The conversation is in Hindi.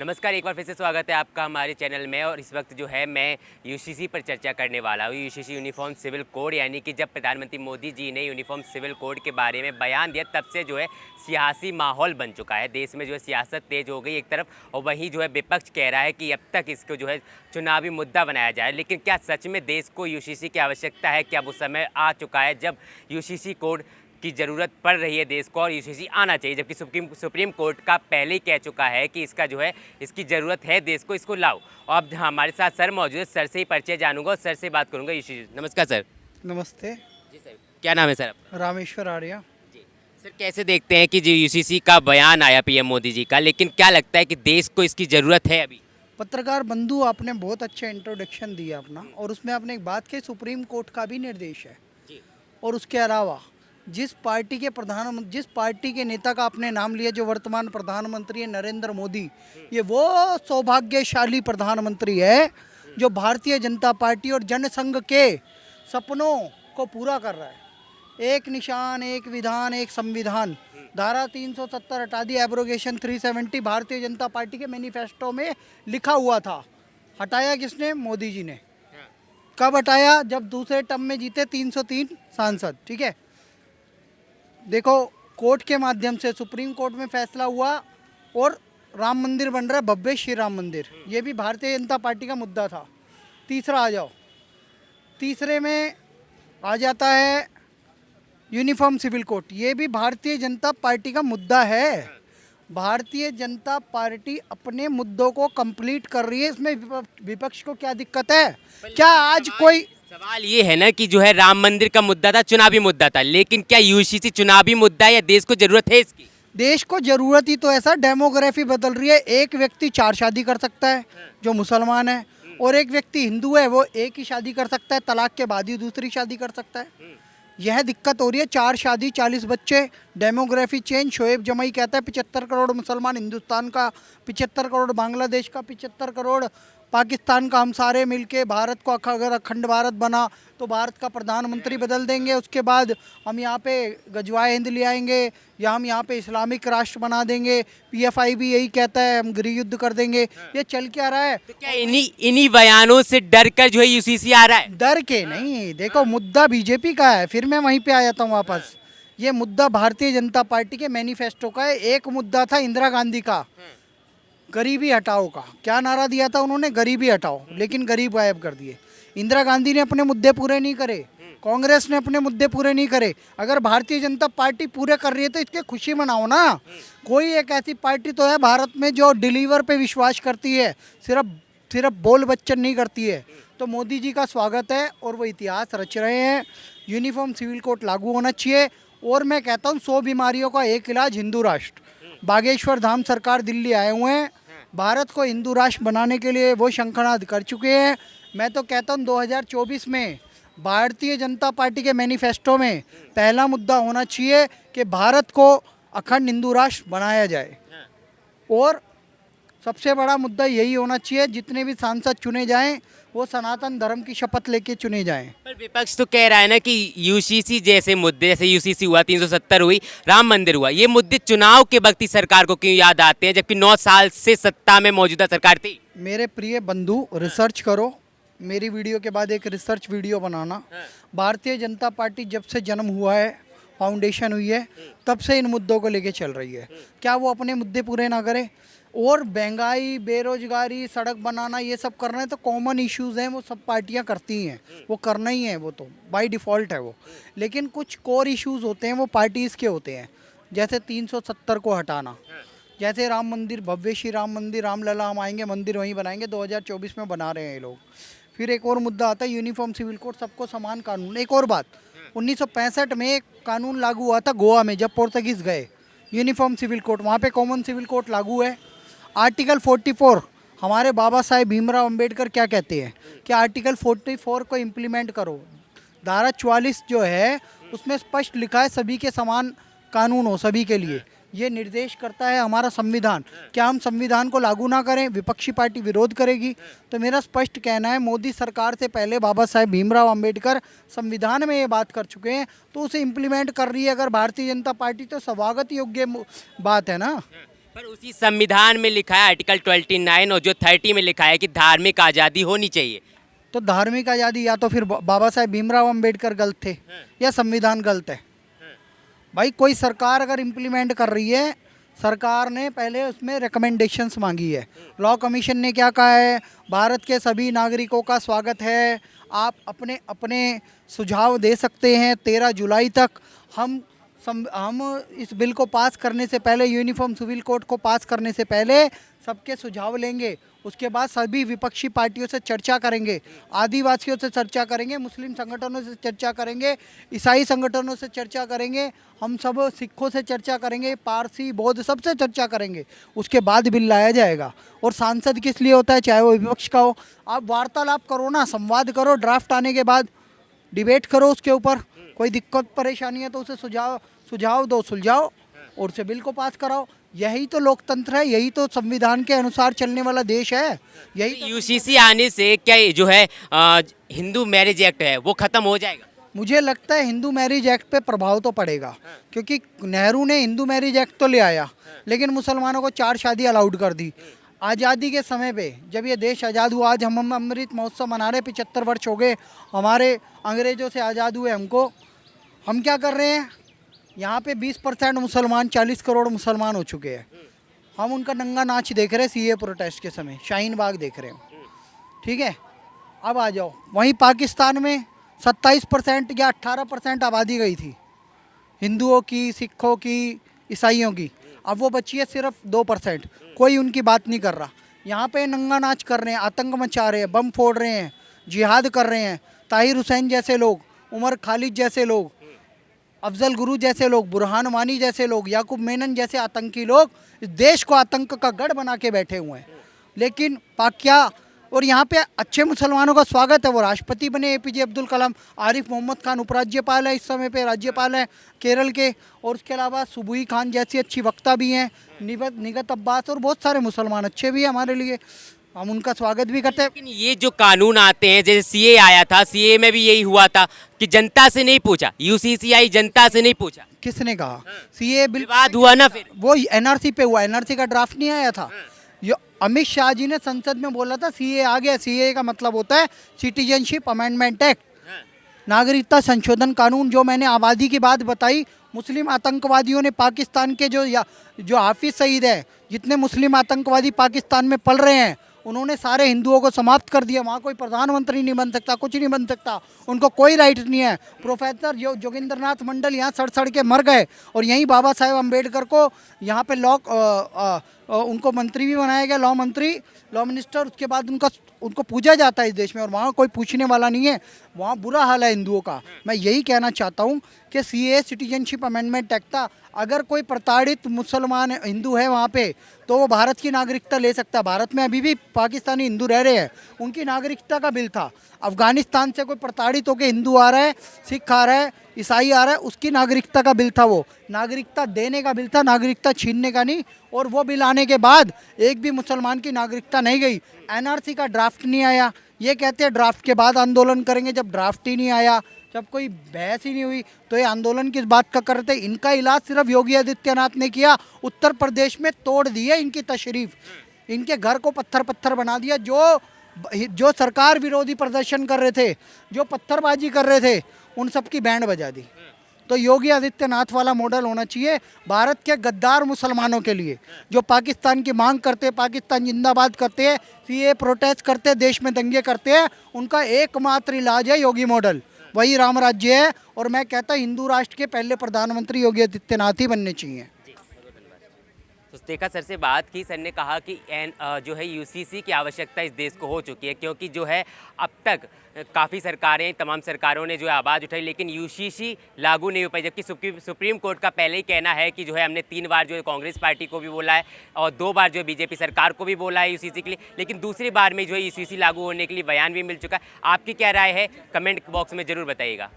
नमस्कार, एक बार फिर से स्वागत है आपका हमारे चैनल में। और इस वक्त जो है मैं यूसीसी पर चर्चा करने वाला हूँ। यूसीसी यूनिफॉर्म सिविल कोड, यानी कि जब प्रधानमंत्री मोदी जी ने यूनिफॉर्म सिविल कोड के बारे में बयान दिया तब से जो है सियासी माहौल बन चुका है। देश में जो है सियासत तेज हो गई एक तरफ, और वहीं जो है विपक्ष कह रहा है कि अब तक इसको जो है चुनावी मुद्दा बनाया जाए। लेकिन क्या सच में देश को यूसीसी की आवश्यकता है? क्या वो समय आ चुका है जब यूसीसी कोड की ज़रूरत पड़ रही है देश को और यूसीसी आना चाहिए? जबकि सुप्रीम कोर्ट का पहले ही कह चुका है कि इसका जो है इसकी ज़रूरत है देश को, इसको लाओ। और अब हमारे साथ सर मौजूद है, सर से ही परिचय जानूंगा और सर से बात करूंगा यूसीसी। नमस्कार सर। नमस्ते। जी सर, क्या नाम है सर आपका? रामेश्वर आर्या। जी सर, कैसे देखते हैं कि जो यूसीसी का बयान आया पीएम मोदी जी का, लेकिन क्या लगता है कि देश को इसकी ज़रूरत है अभी? पत्रकार बंधु, आपने बहुत अच्छा इंट्रोडक्शन दिया अपना, और उसमें आपने एक बात कही, सुप्रीम कोर्ट का भी निर्देश है। जी। और उसके अलावा जिस पार्टी के नेता का आपने नाम लिया, जो वर्तमान प्रधानमंत्री है नरेंद्र मोदी, ये वो सौभाग्यशाली प्रधानमंत्री है जो भारतीय जनता पार्टी और जनसंघ के सपनों को पूरा कर रहा है। एक निशान, एक विधान, एक संविधान। धारा 370 हटा दी, एब्रोगेशन 370 भारतीय जनता पार्टी के मैनिफेस्टो में लिखा हुआ था। हटाया किसने? मोदी जी ने। कब हटाया? जब दूसरे टर्म में जीते 303 सांसद। ठीक है, देखो कोर्ट के माध्यम से सुप्रीम कोर्ट में फैसला हुआ और राम मंदिर बन रहा है, भव्य श्री राम मंदिर। ये भी भारतीय जनता पार्टी का मुद्दा था। तीसरा आ जाओ, तीसरे में आ जाता है यूनिफॉर्म सिविल कोड। ये भी भारतीय जनता पार्टी का मुद्दा है। भारतीय जनता पार्टी अपने मुद्दों को कंप्लीट कर रही है, इसमें विपक्ष को क्या दिक्कत है? क्या आज कोई सवाल ये है ना कि जो है राम मंदिर का मुद्दा था, चुनावी मुद्दा था, लेकिन क्या यूसीसी चुनावी मुद्दा है या देश को जरूरत है इसकी? देश को जरूरत ही तो ऐसा, डेमोग्राफी बदल रही है। एक व्यक्ति 4 शादी कर सकता है जो मुसलमान है, और एक व्यक्ति हिंदू है, वो एक ही शादी कर सकता है, तलाक के बाद ही दूसरी शादी कर सकता है। यह दिक्कत हो रही है। 4 शादी 40 बच्चे, डेमोग्राफी चेंज। शोएब जमाई कहता है 75 करोड़ मुसलमान हिंदुस्तान का, 75 करोड़ बांग्लादेश का, 75 करोड़ पाकिस्तान का, हम सारे मिलके भारत को अगर अखंड भारत बना तो भारत का प्रधानमंत्री बदल देंगे। उसके बाद हम यहाँ पे गजवाए हिंद ले आएंगे, या हम यहाँ पे इस्लामिक राष्ट्र बना देंगे। पीएफआई भी यही कहता है, हम गृह युद्ध कर देंगे। ये चल क्या रहा है? तो क्या इन्हीं बयानों से डर कर जो है यूसीसी आ रहा है? डर के नहीं, देखो मुद्दा बीजेपी का है। फिर मैं वहीं पे आ जाता हूँ वापस। ये मुद्दा भारतीय जनता पार्टी के मैनिफेस्टो का है। एक मुद्दा था इंदिरा गांधी का, गरीबी हटाओ का। क्या नारा दिया था उन्होंने? गरीबी हटाओ, लेकिन गरीब गायब कर दिए। इंदिरा गांधी ने अपने मुद्दे पूरे नहीं करे, कांग्रेस ने अपने मुद्दे पूरे नहीं करे। अगर भारतीय जनता पार्टी पूरे कर रही है तो इसके खुशी मनाओ ना। कोई एक ऐसी पार्टी तो है भारत में जो डिलीवर पे विश्वास करती है, सिर्फ बोल बच्चन नहीं करती है। तो मोदी जी का स्वागत है, और वो इतिहास रच रहे हैं। यूनिफॉर्म सिविल कोड लागू होना चाहिए। और मैं कहता हूँ 100 बीमारियों का एक इलाज, हिंदू राष्ट्र। बागेश्वर धाम सरकार दिल्ली आए हुए हैं, भारत को हिंदू राष्ट्र बनाने के लिए वो शंखनाद कर चुके हैं। मैं तो कहता हूँ 2024 में भारतीय जनता पार्टी के मैनिफेस्टो में पहला मुद्दा होना चाहिए कि भारत को अखंड हिंदू राष्ट्र बनाया जाए। और सबसे बड़ा मुद्दा यही होना चाहिए, जितने भी सांसद चुने जाएं वो सनातन धर्म की शपथ लेके चुने जाएं। पर विपक्ष तो कह रहा है ना कि यूसीसी जैसे मुद्दे, जैसे यूसीसी हुआ, 370 हुई, राम मंदिर हुआ, ये मुद्दे चुनाव के वक्त ही सरकार को क्यों याद आते हैं, जबकि 9 साल से सत्ता में मौजूदा सरकार थी? मेरे प्रिय बंधु, रिसर्च करो। मेरी वीडियो के बाद एक रिसर्च वीडियो बनाना। भारतीय जनता पार्टी जब से जन्म हुआ है, फाउंडेशन हुई है, तब से इन मुद्दों को लेके चल रही है। क्या वो अपने मुद्दे पूरे ना करे? और महंगाई, बेरोजगारी, सड़क बनाना, ये सब करना है तो कॉमन इश्यूज़ हैं, वो सब पार्टियां करती हैं, वो करना ही है, वो तो बाय डिफ़ॉल्ट है वो। लेकिन कुछ कोर इश्यूज़ होते हैं, वो पार्टीज़ के होते हैं। जैसे 370 को हटाना, जैसे राम मंदिर, भव्य श्री राम मंदिर, रामलला हम आएंगे, मंदिर वहीं बनाएंगे, 2024 में बना रहे हैं ये लोग। फिर एक और मुद्दा आता है यूनिफॉर्म सिविल कोड, सबको समान कानून। एक और बात, 1965 में एक कानून लागू हुआ था गोवा में, जब पोर्तुगीज़ गए, यूनिफॉर्म सिविल कोड, वहाँ पे कॉमन सिविल कोड लागू है। आर्टिकल 44, हमारे बाबा साहेब भीमराव अंबेडकर क्या कहते हैं कि आर्टिकल 44 को इम्प्लीमेंट करो। धारा 44 जो है उसमें स्पष्ट लिखा है सभी के समान कानून हो, सभी के लिए। ये निर्देश करता है हमारा संविधान। क्या हम संविधान को लागू ना करें? विपक्षी पार्टी विरोध करेगी। तो मेरा स्पष्ट कहना है, मोदी सरकार से पहले बाबा साहेब भीमराव अंबेडकर संविधान में ये बात कर चुके हैं, तो उसे इम्प्लीमेंट कर रही है अगर भारतीय जनता पार्टी, तो स्वागत योग्य बात है ना। पर उसी संविधान में लिखा है आर्टिकल 29 और जो 30 में लिखा है कि धार्मिक आज़ादी होनी चाहिए। तो धार्मिक आज़ादी या तो फिर बाबा साहेब भीमराव अंबेडकर गलत थे या संविधान गलत है। भाई कोई सरकार अगर इम्प्लीमेंट कर रही है, सरकार ने पहले उसमें रिकमेंडेशंस मांगी है। लॉ कमीशन ने क्या कहा है, भारत के सभी नागरिकों का स्वागत है, आप अपने अपने सुझाव दे सकते हैं 13 जुलाई तक। हम इस बिल को पास करने से पहले, यूनिफॉर्म सिविल कोड को पास करने से पहले सबके सुझाव लेंगे। उसके बाद सभी विपक्षी पार्टियों से चर्चा करेंगे, आदिवासियों से चर्चा करेंगे, मुस्लिम संगठनों से चर्चा करेंगे, ईसाई संगठनों से चर्चा करेंगे, हम सब सिखों से चर्चा करेंगे, पारसी बौद्ध सबसे चर्चा करेंगे। उसके बाद बिल लाया जाएगा। और सांसद किस लिए होता है, चाहे वो विपक्ष का हो। आप वार्तालाप करो ना, संवाद करो, ड्राफ्ट आने के बाद डिबेट करो उसके ऊपर। कोई दिक्कत परेशानी है तो उसे सुझाव दो, सुलझाओ और उसे बिल को पास कराओ। यही तो लोकतंत्र है, यही तो संविधान के अनुसार चलने वाला देश है। यही तो यूसीसी आने से क्या ये जो है हिंदू मैरिज एक्ट है वो खत्म हो जाएगा? मुझे लगता है हिंदू मैरिज एक्ट पे प्रभाव तो पड़ेगा, क्योंकि नेहरू ने हिंदू मैरिज एक्ट तो ले आया, लेकिन मुसलमानों को 4 शादी अलाउड कर दी। आज़ादी के समय पे जब ये देश आज़ाद हुआ, आज हम अमृत महोत्सव मना रहे, 75 वर्ष हो गए हमारे अंग्रेज़ों से आज़ाद हुए हमको। हम क्या कर रहे हैं, यहाँ पे 20% मुसलमान, 40 करोड़ मुसलमान हो चुके हैं। हम उनका नंगा नाच देख रहे हैं सीए प्रोटेस्ट के समय, शाहीन बाग देख रहे हैं। ठीक है, अब आ जाओ वहीं पाकिस्तान में 27% या 18% आबादी गई थी हिंदुओं की, सिखों की, ईसाइयों की। अब वो बची है सिर्फ 2%। कोई उनकी बात नहीं कर रहा। यहाँ पे नंगा नाच कर रहे हैं, आतंक मचा रहे हैं, बम फोड़ रहे हैं, जिहाद कर रहे हैं। ताहिर हुसैन जैसे लोग, उमर खालिद जैसे लोग, अफजल गुरु जैसे लोग, बुरहान वानी जैसे लोग, याकूब मेनन जैसे आतंकी लोग इस देश को आतंक का गढ़ बना के बैठे हुए हैं। लेकिन क्या, और यहाँ पे अच्छे मुसलमानों का स्वागत है। वो राष्ट्रपति बने एपीजे अब्दुल कलाम, आरिफ मोहम्मद खान उपराज्यपाल है, इस समय पे राज्यपाल है केरल के, और उसके अलावा सुबुई खान जैसी अच्छी वक्ता भी हैं, निगत अब्बास, और बहुत सारे मुसलमान अच्छे भी हैं हमारे लिए। हम उनका स्वागत भी करते हैं। लेकिन ये जो कानून आते हैं, जैसे सीए आया था, सीए में भी यही हुआ था कि जनता से नहीं पूछा, यूसीसी आई जनता से नहीं पूछा। किसने कहा? सीए बिल विवाद हुआ ना, फिर वो एनआरसी पे हुआ, एनआरसी का ड्राफ्ट नहीं आया था। अमित शाह जी ने संसद में बोला था सीए आ गया। सीए का मतलब होता है सिटीजनशिप अमेंडमेंट एक्ट, नागरिकता संशोधन कानून। जो मैंने आबादी की बात बताई, मुस्लिम आतंकवादियों ने पाकिस्तान के जो हाफिज सईद है, जितने मुस्लिम आतंकवादी पाकिस्तान में पल रहे हैं, उन्होंने सारे हिंदुओं को समाप्त कर दिया। वहाँ कोई प्रधानमंत्री नहीं बन सकता, कुछ नहीं बन सकता, उनको कोई राइट नहीं है। प्रोफेसर जोगिंद्रनाथ मंडल यहाँ सड़ के मर गए, और यहीं बाबा साहेब अम्बेडकर को यहाँ पे उनको मंत्री भी बनाया गया, लॉ मिनिस्टर। उसके बाद उनको पूजा जाता है इस देश में, और वहाँ कोई पूछने वाला नहीं है। वहाँ बुरा हाल है हिंदुओं का। मैं यही कहना चाहता हूँ कि सीए सिटीजनशिप अमेंडमेंट एक्ट था। अगर कोई प्रताड़ित मुसलमान हिंदू है वहाँ पे, तो वो भारत की नागरिकता ले सकता है। भारत में अभी भी पाकिस्तानी हिंदू रह रहे हैं, उनकी नागरिकता का बिल था। अफगानिस्तान से कोई प्रताड़ित होकर हिंदू आ रहा है, सिख आ रहा है, ईसाई आ रहा है, उसकी नागरिकता का बिल था। वो नागरिकता देने का बिल था, नागरिकता छीनने का नहीं। और वो बिल आने के बाद एक भी मुसलमान की नागरिकता नहीं गई। एनआरसी का ड्राफ्ट नहीं आया। ये कहते हैं ड्राफ्ट के बाद आंदोलन करेंगे, जब ड्राफ्ट ही नहीं आया, जब कोई बहस ही नहीं हुई, तो ये आंदोलन किस बात का करते? इनका इलाज सिर्फ योगी आदित्यनाथ ने किया। उत्तर प्रदेश में तोड़ दिए इनकी तशरीफ, इनके घर को पत्थर बना दिया। जो सरकार विरोधी प्रदर्शन कर रहे थे, जो पत्थरबाजी कर रहे थे, उन सब की बैंड बजा दी। तो योगी आदित्यनाथ वाला मॉडल होना चाहिए भारत के गद्दार मुसलमानों के लिए, जो पाकिस्तान की मांग करते हैं, पाकिस्तान जिंदाबाद करते हैं, सीए प्रोटेस्ट करते हैं, देश में दंगे करते हैं। उनका एकमात्र इलाज है योगी मॉडल, वही राम राज्य है। और मैं कहता हिंदू राष्ट्र के पहले प्रधानमंत्री योगी आदित्यनाथ ही बनने चाहिए। तो देखा सर से बात की, सर ने कहा कि जो है यूसीसी की आवश्यकता इस देश को हो चुकी है, क्योंकि जो है अब तक काफ़ी सरकारें, तमाम सरकारों ने जो है आवाज़ उठाई, लेकिन यूसीसी लागू नहीं हो पाई। जबकि सुप्रीम कोर्ट का पहले ही कहना है कि जो है हमने 3 बार जो है कांग्रेस पार्टी को भी बोला है और 2 बार जो है बीजेपी सरकार को भी बोला है यूसीसी के लिए, लेकिन दूसरी बार में जो है यूसीसी लागू होने के लिए बयान भी मिल चुका है। आपकी क्या राय है, कमेंट बॉक्स में ज़रूर बताइएगा।